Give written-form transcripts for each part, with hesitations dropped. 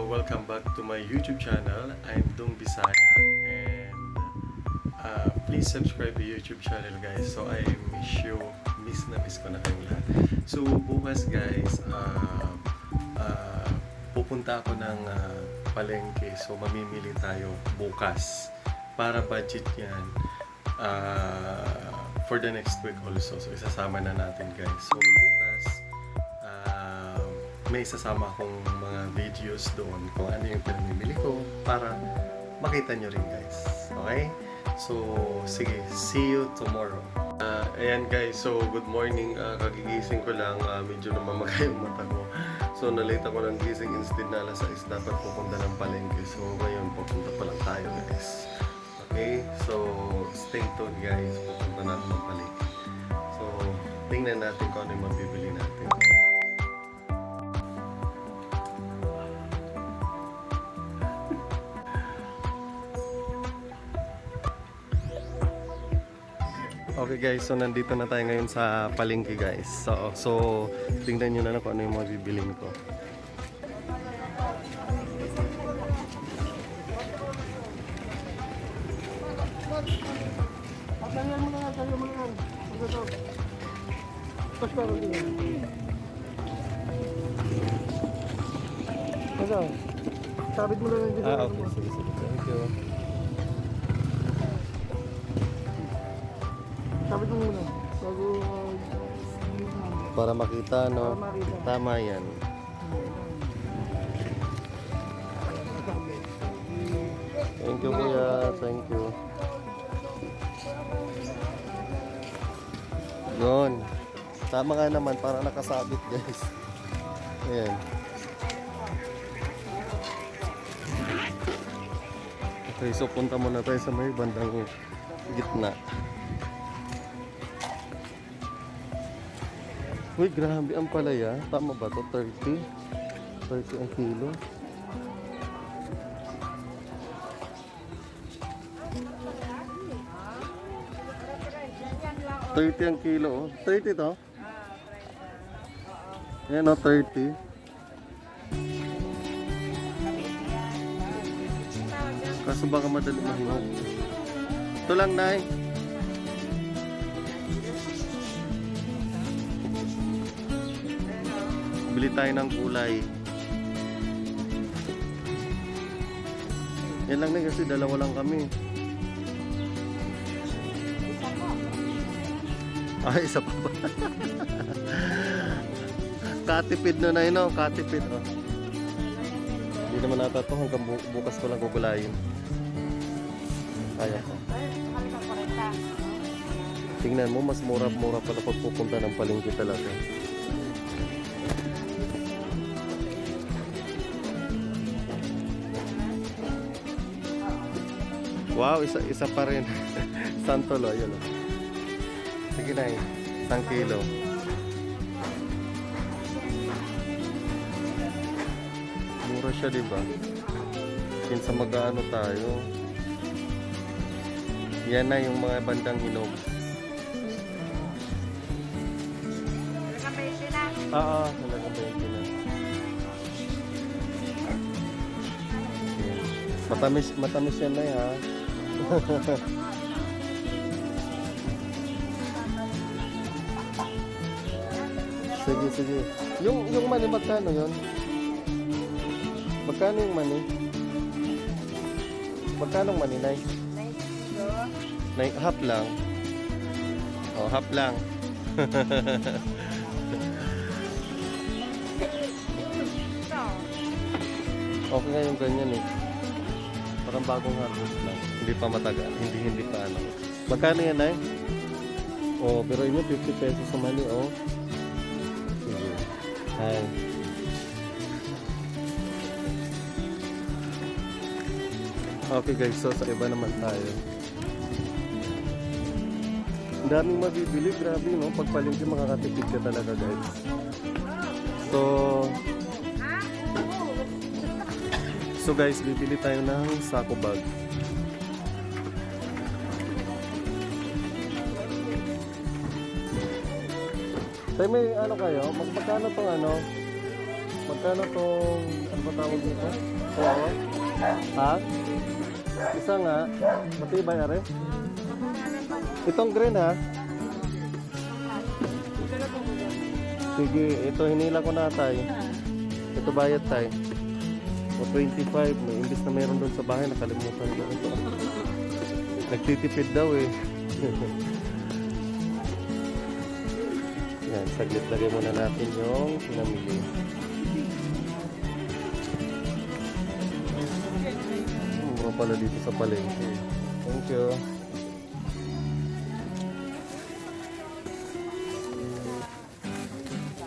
welcome back to my YouTube channel. I'm Dung Bisaya and please subscribe to YouTube channel guys. So I miss ko na kayong lahat. So bukas guys, pupunta ako ng palengke. So mamimili tayo bukas para budget yan for the next week also. So isasama na natin guys. So bukas may isasama akong mga videos doon kung ano yung pinamimili ko para makita nyo rin guys. Okay? So, sige. See you tomorrow. Ayan guys. So, good morning. Kagigising ko lang. Medyo namamagay yung mata ko. So, nalate ako ng gising. Instead na alas 6 dapat pupunta ng palengke. So, ngayon pupunta pa lang tayo guys. Okay? So, stay tuned guys. Pupunta natin ng palengke. So, tingnan natin kung ano yung mabibili natin. Okay guys, so nandito na tayo ngayon sa palengke guys. So tingnan nyo na lang kung ano yung mga bibilin ko. Sabit mo lang yung Okay, sige. Thank you. Sabit mo muna. Bago Para makita, no? Para makita. Tama yan. Thank you kuya, thank you. Yun. Tama nga naman, para nakasabit guys. Ayan. Okay, so punta muna tayo sa may bandang gitna. Uy, grabe ang palaya. Tama ba to? 30? 30 ang kilo. $30 ang kilo. Oh. 30 to? Ayan o, 30. Kaso baka madali mahinog. Ito lang, Nay. Bili tayo ng gulay. Yan lang na kasi dalawa lang kami. Isa pa ba? Katipid na yun, no? Katipid, oh. Hindi naman nata ito hanggang bukas ko lang gugulayin. Kaya ko. Tingnan mo, mas mura-mura pala pag pupunta ng palengke talaga. Wow, isa pa rin. Santolo, yun o. Sige na eh, 1 kilo. Mura siya, diba? Kinsa mag-ano tayo. Yan na yung mga bandang hinog. Oo, talagang 20 na. Matamis yan na eh, ha. Sige. Yung mani, magkano yun? Magkano yung mani? Magkano yung mani, Nay? Half lang. Oh, half lang. Okay nga yung ganyan eh. Parang bagong harvest lang. Hindi pa matagal. Hindi pa ano. Magkano yan, Nay? Oh, pero inyo 50 pesos sa mani, oh. Sige. Hi. Okay guys, so sa iba naman tayo. Ang daming mabibili, grabe, no? Pagpalingki makakatipid ka talaga guys. So guys, bibili tayo ng sako bag. Tayo may ano kayo? Magkano tong ano? Magkano tong, ano ba tawag nito? Kawawa? Ha? Isa nga, matibay are? Itong green ha? Sige, ito hinila ko na tay. Ito bayad tay. O 25, may imbis na mayroon doon sa bahay, nakalimutan ko ito. Nagtitipid daw eh. Yan, saglit lagay muna natin yung pinamili. Mura pala dito sa palengke. Thank you.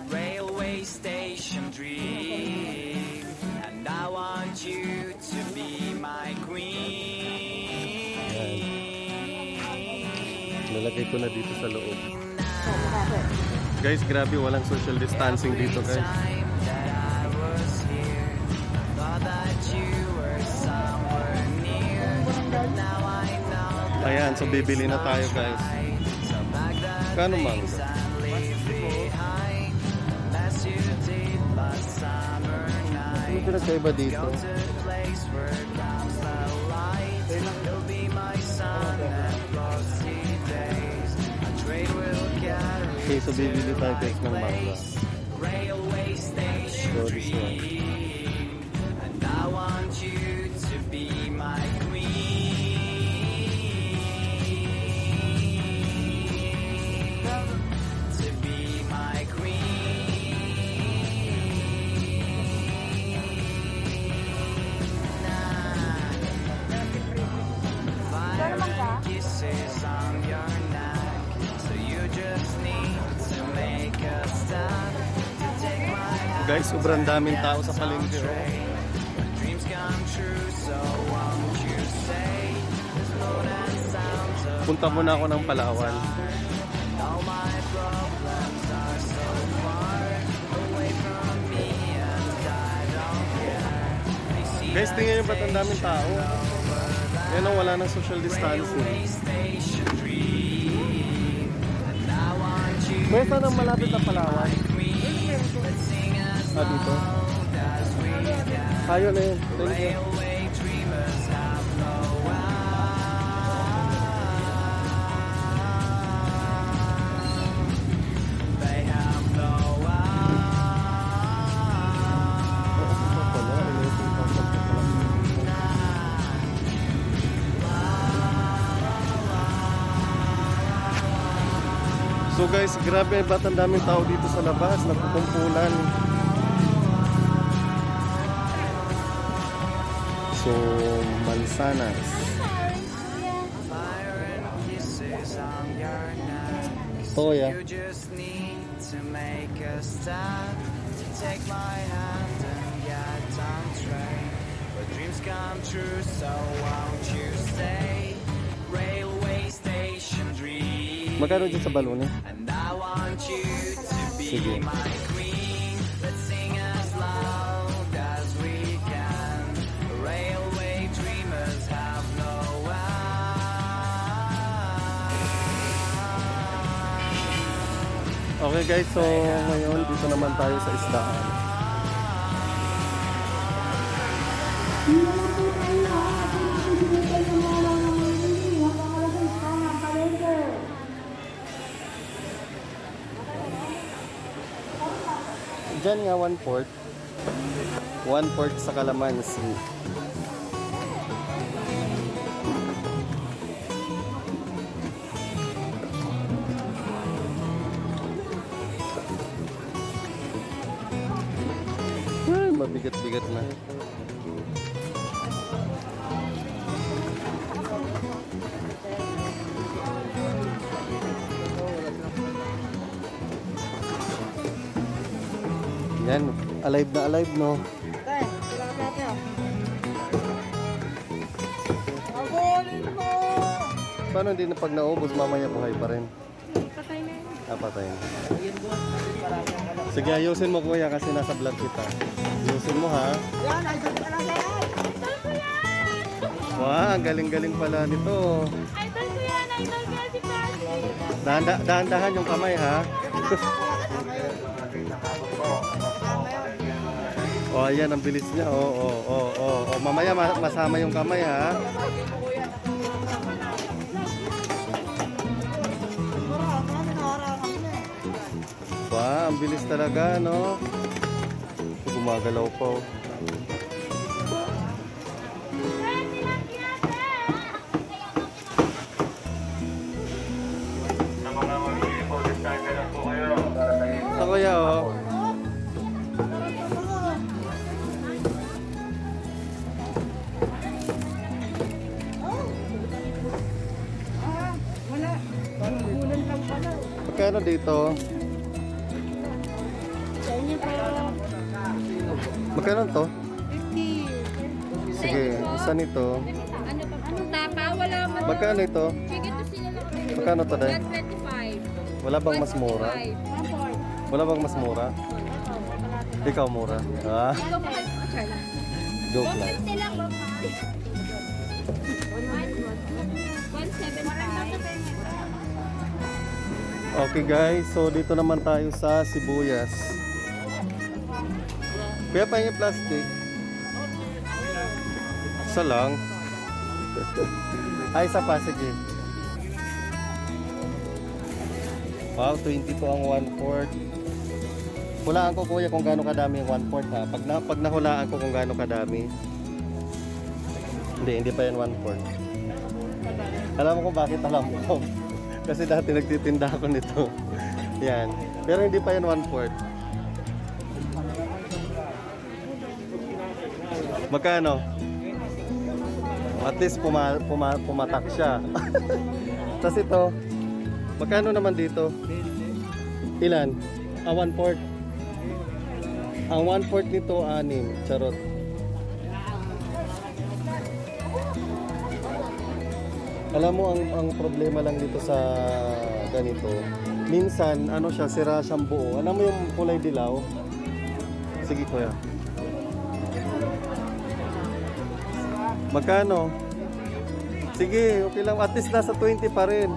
Railway station dream, and I want you to be my queen. Lalagay ko na dito sa loob. Guys, grabe, walang social distancing dito guys. Time that I was here, thought that you were somewhere near. Now I know that Ayan, so bibili na tayo guys. so back the Kano things mangga? and leave behind. As you did last summer Ano night. pinagkaiba dito? Go to the place where comes the light. You'll be my sun and frosty days. A train will carry Okay, so bibili tayo guys ng mangga. railway station So this one. dream, and I want you to be my queen. To be my queen. Kisses on your neck, so you just need to make a stop to take my hand. Guys, sobrang daming tao sa palengke. Oh. Dreams come true, so won't you say there's more than sounds of Punta muna ako ng Palawan. all my problems are so far away from me, and I don't care. They see Guys, tingnan nyo ba't ang daming tao? Yan o, wala nang social distancing. railway station dream, and I want you Kuya, saan ang malapit na Palawan? queen. Let's sing as Ah, dito. loud as we can. Ayun na yun. Thank you. Railway dreamers have no end. They have no So guys, grabe ba't ang daming tao dito sa labas, nagkukumpulan. So, mansanas. fire and kisses on your neck. Toya. You just need to make a step to take my hand and get on train. But dreams come true, so won't you stay? Railway station dream. Magkano dyan sa balon eh? And I want you to be Sige. my queen. Let's sing as loud as we can. Railway dreamers have no end. Okay guys, so ngayon dito naman tayo sa isdaan. Diyan nga 1/4. 1/4 sa kalamansi. Ay, mabigat-bigat na. Yan, alive na alive, no? Tay, kailangan natin. Abulin mo! Paano hindi na pag naubos, mamaya buhay pa rin? Patay na yun. Ah, patay na. Sige, ayusin mo kuya kasi nasa vlog kita. Ayusin mo ha. Yan, ay sabi ka lang yan! Wow, ang galing-galing pala nito. Idol ko yan, idol ko si Francis. Dahan-dahan yung kamay ha. Oh, ayan, ang bilis niya. Mamaya masama yung kamay, ha? Ba, ang bilis talaga, no? Gumagalaw pa, oh. Ito, kuya, oh. Wala. Bulan lang pala. Magkano dito? Sa inyo po. Magkano to? 50. Sige, isa nito. Anong tapa? Wala man. Magkano ito? Sige to sila lang. Magkano to, Day? 125. Wala bang mas mura? 125. Wala bang mas mura? Ikaw mura. Ah, Ikaw mahal mo, Charla. joke lang. 150 lang ba, ma? 175. Okay guys, so dito naman tayo sa sibuyas. Kuya, pahingi plastic. Isa lang. Ay, isa pa, sige. Wow, 22 ang 1/4. Hulaan ko kuya kung gaano kadami yung 1/4 ha. Pag nahulaan ko kung gaano kadami. Hindi pa yan 1/4. Alam mo kung bakit alam ko. Kasi dati nagtitinda ako nito. Yan. Pero hindi pa yan 1/4. Magkano? At least pumatak siya. Tapos ito, magkano naman dito? Ilan? 1/4. Ang 1/4 nito, 6. Charot. Alam mo, ang problema lang dito sa ganito, minsan, ano siya, sira siyang buo. Alam mo yung kulay dilaw? Sige, kuya. Magkano? Sige, okay lang. At least nasa 20 pa rin.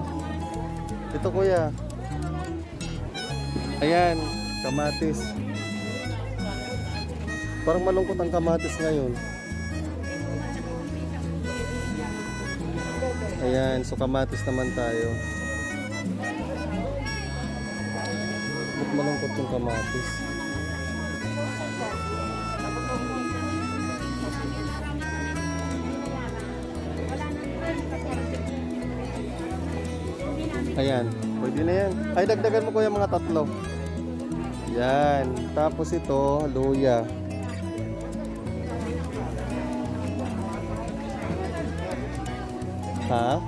Ito, kuya. Ayan, kamatis. Parang malungkot ang kamatis ngayon. Ayan, so kamatis naman tayo. Ba't malungkot yung kamatis? Ayan, pwede na yan. Ay, dagdagan mo ko yung mga 3. Yan, tapos ito, luya. Ha?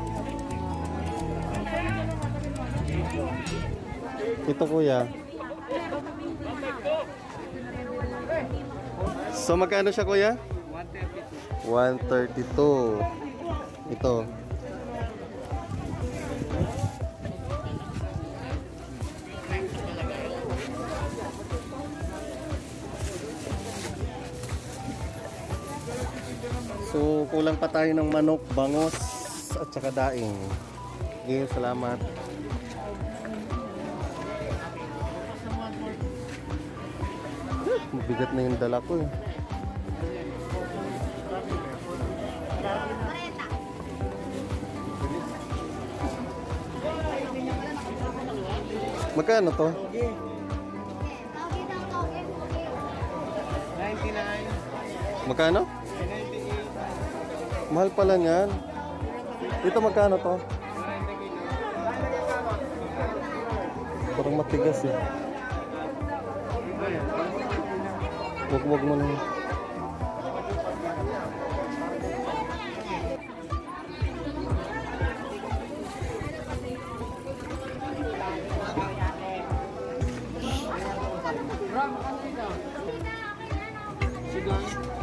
Ito kuya. So magkano siya kuya? 132. Ito. So kulang pa tayo ng manok, bangos at saka daing. Okay, salamat. Mabigat na yung dala ko eh. Magkano to? 99. Magkano? Mahal pala niyan. Ito magkano to? Parang matigas eh. Wag mo na.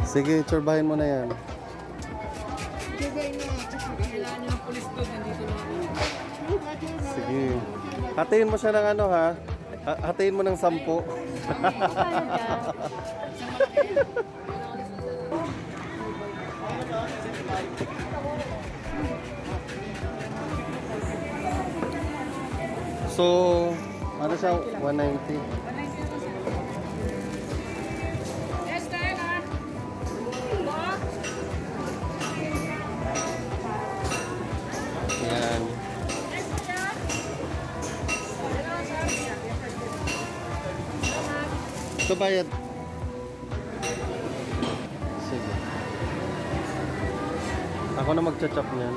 Sige, tsurbahin mo na yan. Sige. Hatiin mo siya ng ano ha? Hatiin mo ng 10. So, ano siya? 190. Yes, tayo na. Ito bayad. Sige. Ako na magcha-chop niyan.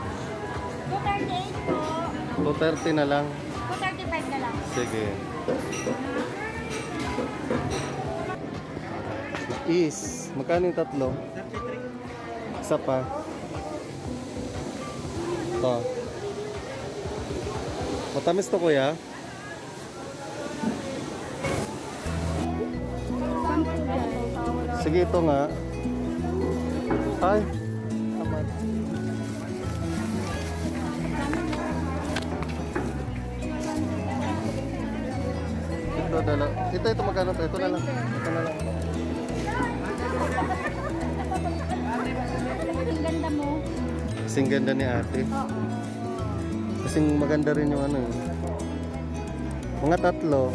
238 po. 230 na lang. 235 na lang. Sige. Is, magkano yung tatlo? 33. Isa pa. Ito. Matamis to kuya? Sige, ito nga. Ay. Tamad. Ito na lang. Ito magkano to? Ito na lang. Ito na lang. Ang ganda mo. Kasing ganda ni ate. Kasing maganda rin yung ano eh. Mga tatlo.